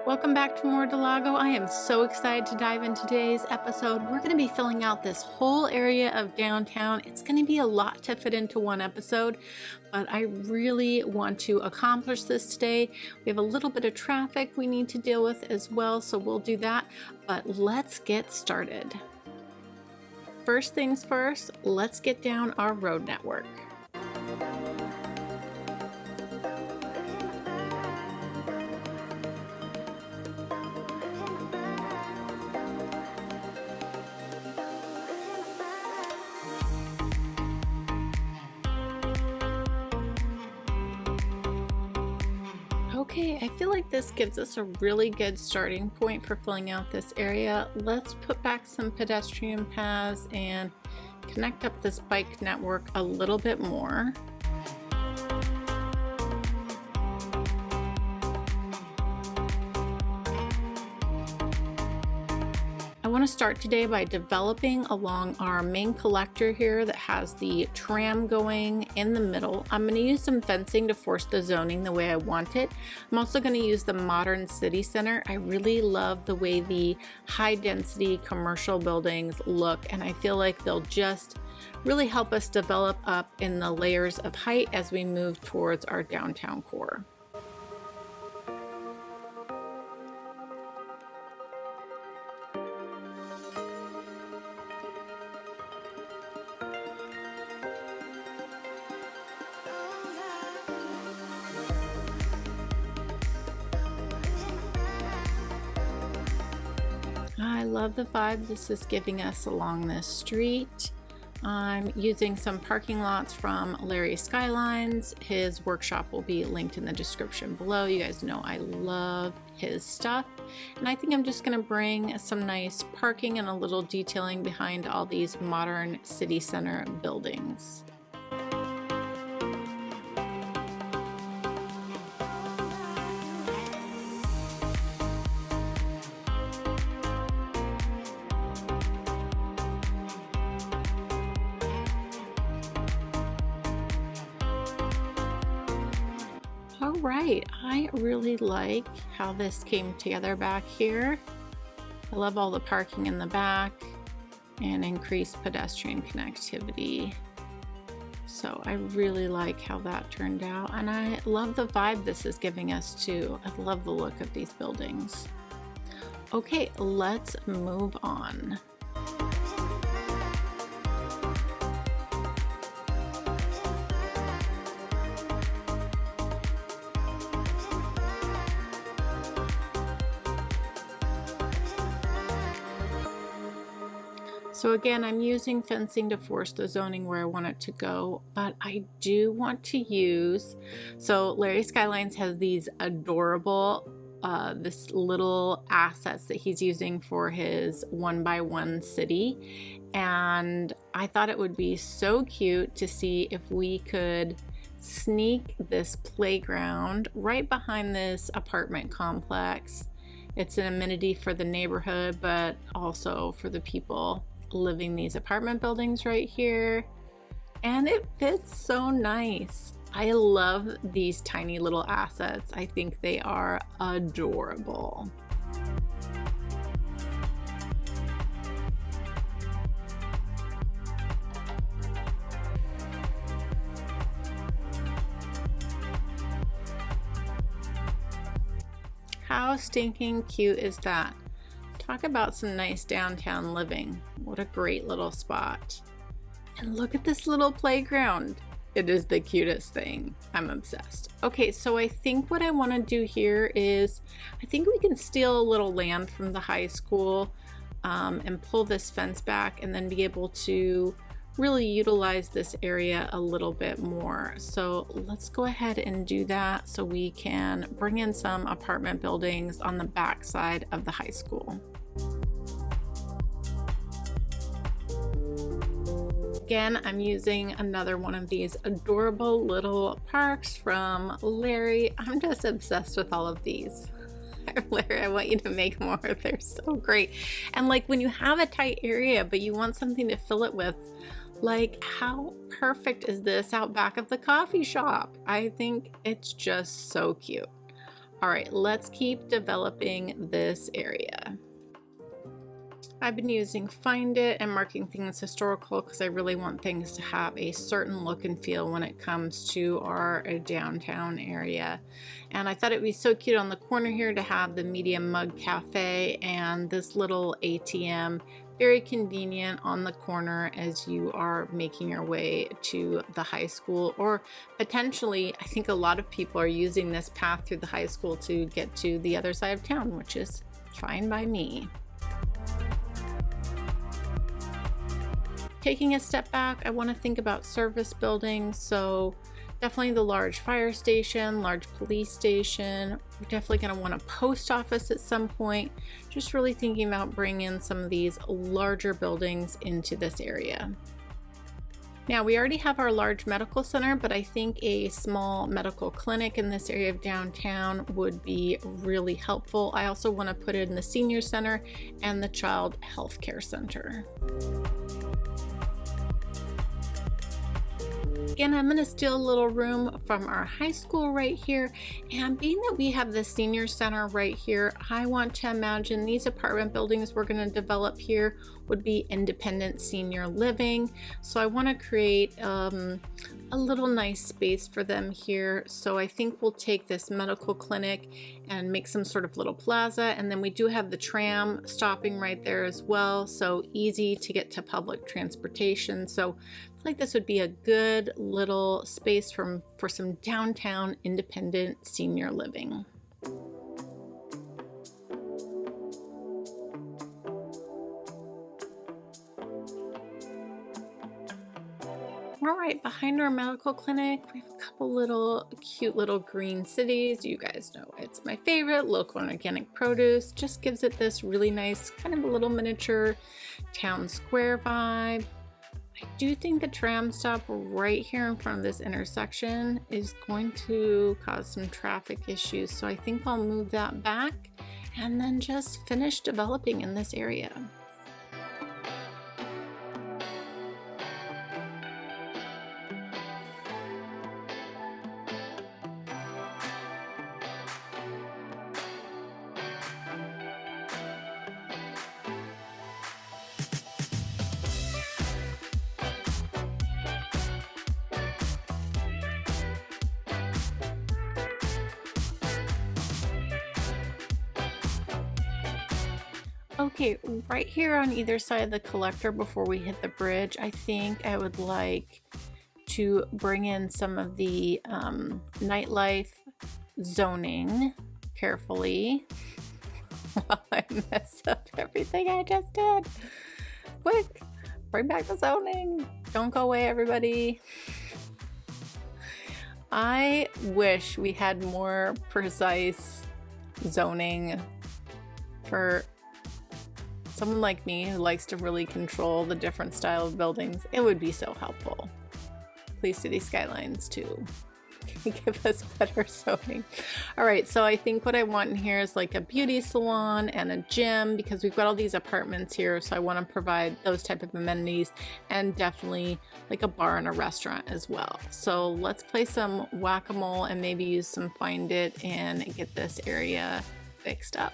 Welcome back to Mordalgo. I am so excited to dive into today's episode. We're going to be filling out this whole area of downtown. It's going to be a lot to fit into one episode, but I really want to accomplish this today. We have a little bit of traffic we need to deal with as well, so we'll do that. But let's get started. First things first, let's get down our road network. Okay, I feel like this gives us a really good starting point for filling out this area. Let's put back some pedestrian paths and connect up this bike network a little bit more. I want to start today by developing along our main collector here that has the tram going in the middle. I'm going to use some fencing to force the zoning the way I want it. I'm also going to use the modern city center. I really love the way the high density commercial buildings look, and I feel like they'll just really help us develop up in the layers of height as we move towards our downtown core. I love the vibe this is giving us along this street. I'm using some parking lots from Cities Skylines. His workshop will be linked in the description below. You guys know I love his stuff. And I think I'm just going to bring some nice parking and a little detailing behind all these modern city center buildings. All right, I really like how this came together back here. I love all the parking in the back and increased pedestrian connectivity. So I really like how that turned out, and I love the vibe this is giving us too. I love the look of these buildings. Okay, let's move on. So again, I'm using fencing to force the zoning where I want it to go, but I do want to use, so Cities Skylines has these adorable, this little assets that he's using for his 1x1 city. And I thought it would be so cute to see if we could sneak this playground right behind this apartment complex. It's an amenity for the neighborhood, but also for the people living these apartment buildings right here, and it fits so nice. I love these tiny little assets. I think they are adorable. How stinking cute is that? Talk about some nice downtown living. What a great little spot. And look at this little playground. It is the cutest thing. I'm obsessed. Okay, so I think what I want to do here is, I think we can steal a little land from the high school and pull this fence back and then be able to really utilize this area a little bit more. So let's go ahead and do that so we can bring in some apartment buildings on the back side of the high school. Again, I'm using another one of these adorable little parks from Larry. I'm just obsessed with all of these. Larry, I want you to make more. They're so great. And like when you have a tight area, but you want something to fill it with, like how perfect is this out back of the coffee shop? I think it's just so cute. All right, let's keep developing this area. I've been using Find It and marking things historical because I really want things to have a certain look and feel when it comes to our downtown area. And I thought it'd be so cute on the corner here to have the Medium Mug Cafe and this little ATM. Very convenient on the corner as you are making your way to the high school, or potentially, I think a lot of people are using this path through the high school to get to the other side of town, which is fine by me. Taking a step back, I want to think about service buildings, so definitely the large fire station, large police station. We're definitely going to want a post office at some point. Just really thinking about bringing in some of these larger buildings into this area. Now, we already have our large medical center, but I think a small medical clinic in this area of downtown would be really helpful. I also want to put it in the senior center and the child health care center. Again, I'm going to steal a little room from our high school right here, and being that we have the senior center right here, I want to imagine these apartment buildings we're going to develop here would be independent senior living. So I want to create a little nice space for them here. So I think we'll take this medical clinic and make some sort of little plaza, and then we do have the tram stopping right there as well, so easy to get to public transportation. So I feel like this would be a good little space for some downtown independent senior living. All right, behind our medical clinic, we have a couple little cute little green cities. You guys know it's my favorite. Local and organic produce just gives it this really nice kind of a little miniature town square vibe. I do think the tram stop right here in front of this intersection is going to cause some traffic issues, so I think I'll move that back and then just finish developing in this area. Okay, right here on either side of the collector before we hit the bridge, I think I would like to bring in some of the nightlife zoning carefully while I mess up everything I just did. Quick, bring back the zoning. Don't go away, everybody. I wish we had more precise zoning for someone like me who likes to really control the different style of buildings. It would be so helpful. Please, Cities Skylines too. Can you give us better zoning? All right, so I think what I want in here is like a beauty salon and a gym, because we've got all these apartments here, so I want to provide those type of amenities, and definitely like a bar and a restaurant as well. So let's play some whack-a-mole and maybe use some Find It and get this area fixed up.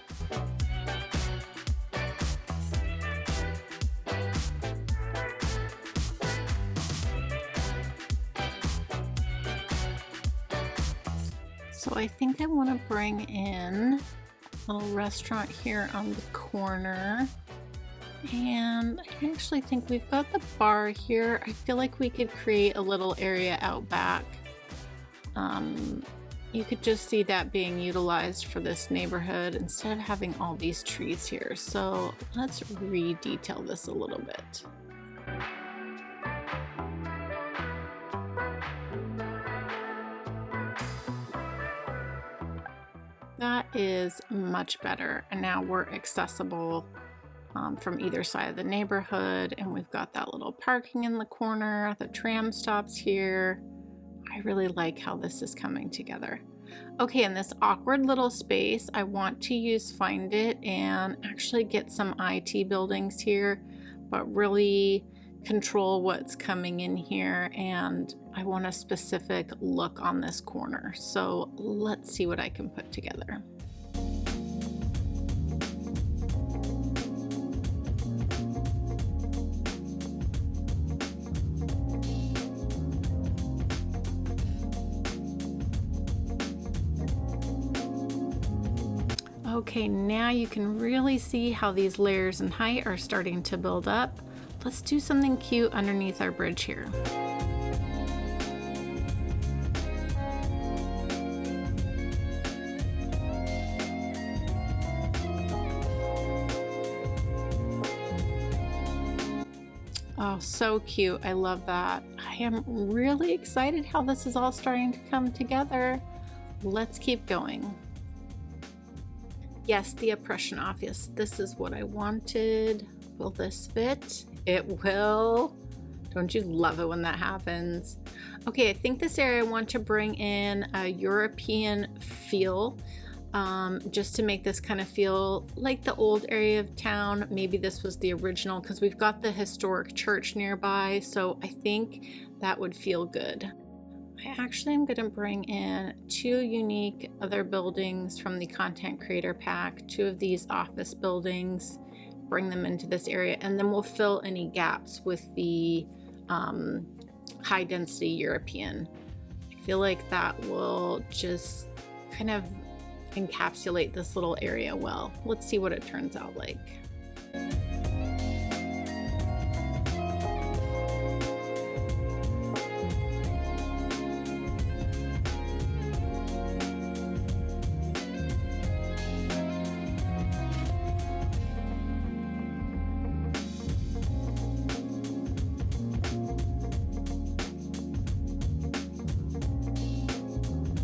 So I think I want to bring in a little restaurant here on the corner. And I actually think we've got the bar here. I feel like we could create a little area out back. You could just see that being utilized for this neighborhood instead of having all these trees here. So let's re-detail this a little bit. That is much better, and now we're accessible from either side of the neighborhood, and we've got that little parking in the corner, the tram stops here. I really like how this is coming together. Okay, in this awkward little space, I want to use Find It and actually get some IT buildings here, but really control what's coming in here, and I want a specific look on this corner. So let's see what I can put together. Okay, now you can really see how these layers in height are starting to build up. Let's do something cute underneath our bridge here. Oh, so cute. I love that. I am really excited how this is all starting to come together. Let's keep going. Yes, the oppression office. This is what I wanted. Will this fit? It will. Don't you love it when that happens? Okay, I think this area I want to bring in a European feel, just to make this kind of feel like the old area of town. Maybe this was the original, because we've got the historic church nearby, so I think that would feel good. I actually am going to bring in 2 unique other buildings from the content creator pack, 2 of these office buildings, bring them into this area, and then we'll fill any gaps with the high density European. I feel like that will just kind of encapsulate this little area well. Let's see what it turns out like.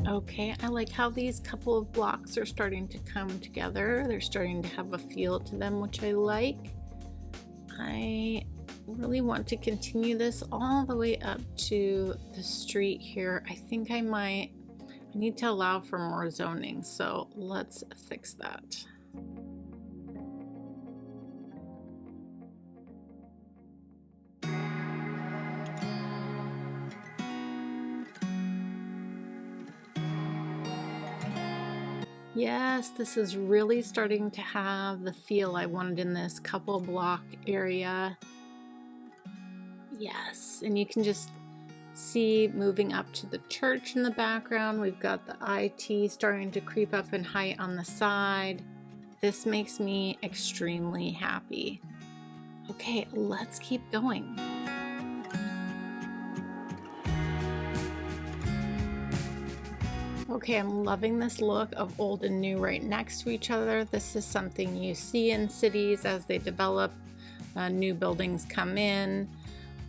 Okay, I like how these couple of blocks are starting to come together. They're starting to have a feel to them, which I like. I really want to continue this all the way up to the street here. I think I need to allow for more zoning, so let's fix that. Yes, this is really starting to have the feel I wanted in this couple block area. Yes, and you can just see moving up to the church in the background. We've got the IT starting to creep up in height on the side. This makes me extremely happy. Okay, let's keep going. Okay, I'm loving this look of old and new right next to each other. This is something you see in cities as they develop, new buildings come in.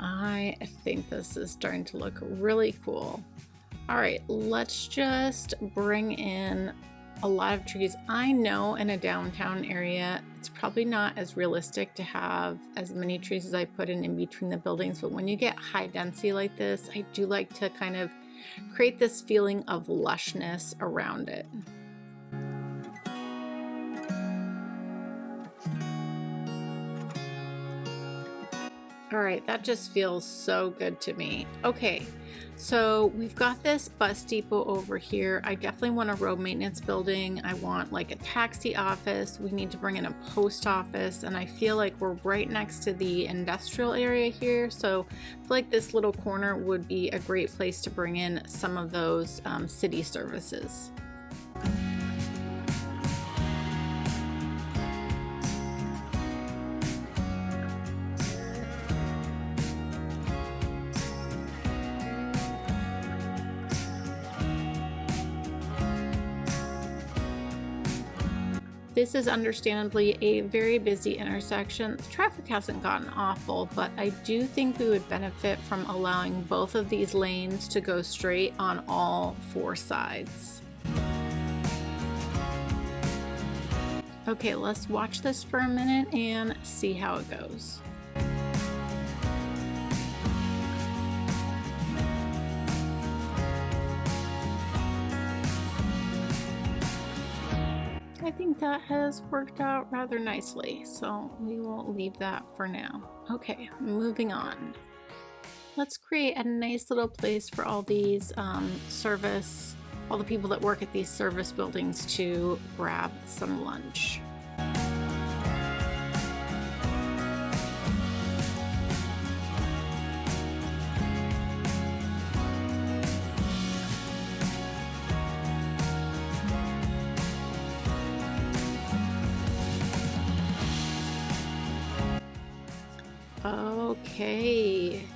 I think this is starting to look really cool. All right, let's just bring in a lot of trees. I know in a downtown area, it's probably not as realistic to have as many trees as I put in between the buildings, but when you get high density like this, I do like to kind of create this feeling of lushness around it. All right, that just feels so good to me. Okay, so we've got this bus depot over here. I definitely want a road maintenance building. I want like a taxi office. We need to bring in a post office, and I feel like we're right next to the industrial area here. So I feel like this little corner would be a great place to bring in some of those city services. This is understandably a very busy intersection. The traffic hasn't gotten awful, but I do think we would benefit from allowing both of these lanes to go straight on all 4 sides. Okay, let's watch this for a minute and see how it goes. I think that has worked out rather nicely, so we will leave that for now. Okay, moving on. Let's create a nice little place for all these all the people that work at these service buildings to grab some lunch. Okay.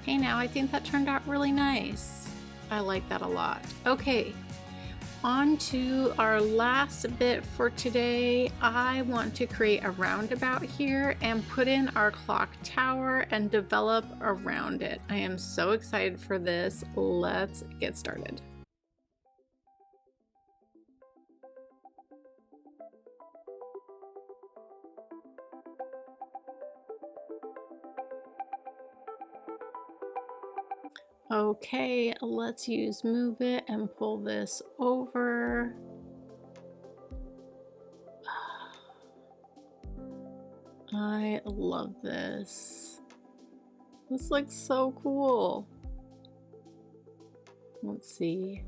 Hey, now I think that turned out really nice. I like that a lot. Okay, on to our last bit for today. I want to create a roundabout here and put in our clock tower and develop around it. I am so excited for this. Let's get started. Okay, let's use move it and pull this over. I love this. This looks so cool. Let's see.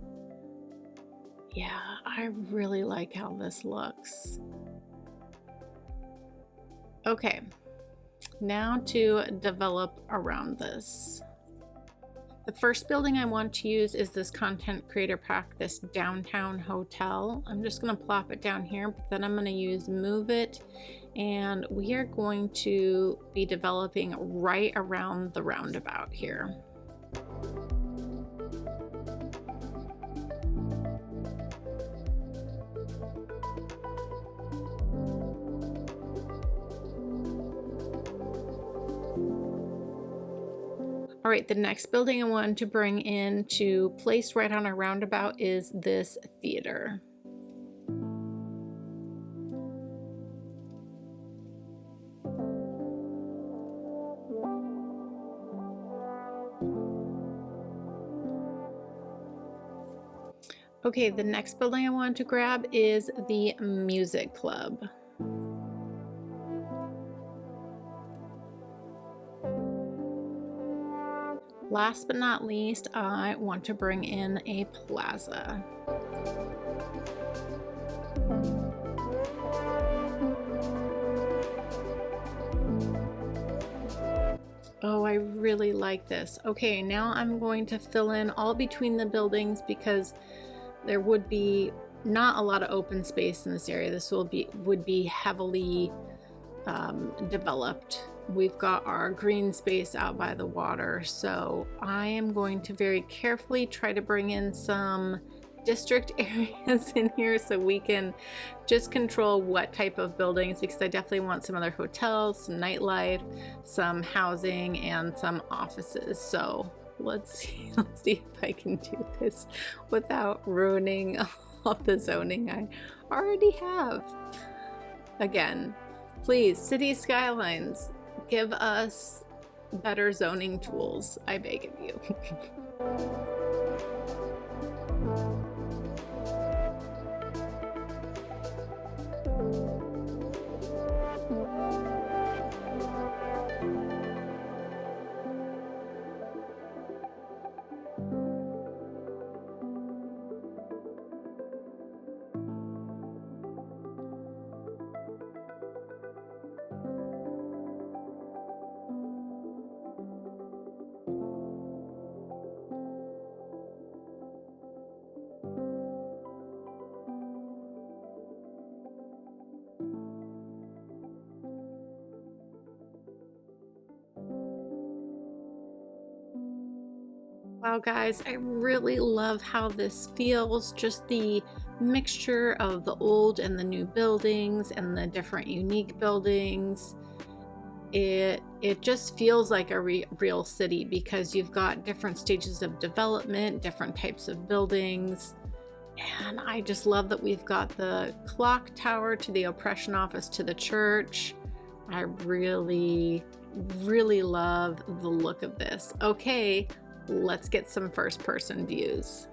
Yeah, I really like how this looks. Okay, now to develop around this. The first building I want to use is this content creator pack, this downtown hotel. I'm just going to plop it down here, but then I'm going to use move it, and we are going to be developing right around the roundabout here. All right, the next building I wanted to bring in to place right on a roundabout is this theater. Okay, the next building I wanted to grab is the music club. Last but not least, I want to bring in a plaza. Oh, I really like this. Okay, now I'm going to fill in all between the buildings because there would be not a lot of open space in this area. This would be heavily developed. We've got our green space out by the water, so I am going to very carefully try to bring in some district areas in here so we can just control what type of buildings, because I definitely want some other hotels, some nightlife, some housing, and some offices. So let's see if I can do this without ruining all the zoning I already have. Again, please, Cities Skylines, give us better zoning tools, I beg of you. Wow, guys, I really love how this feels. Just the mixture of the old and the new buildings and the different unique buildings. It just feels like a real city because you've got different stages of development, different types of buildings. And I just love that we've got the clock tower to the oppression office to the church. I really, really love the look of this. Okay, let's get some first person views.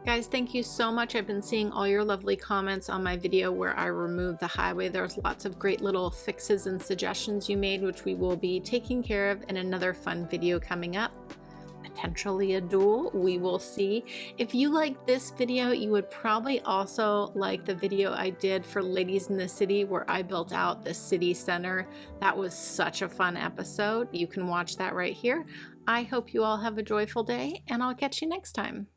Guys, thank you so much. I've been seeing all your lovely comments on my video where I removed the highway. There's lots of great little fixes and suggestions you made, which we will be taking care of in another fun video coming up. Potentially a duel, we will see. If you like this video, you would probably also like the video I did for Ladies in the City where I built out the city center. That was such a fun episode. You can watch that right here. I hope you all have a joyful day, and I'll catch you next time.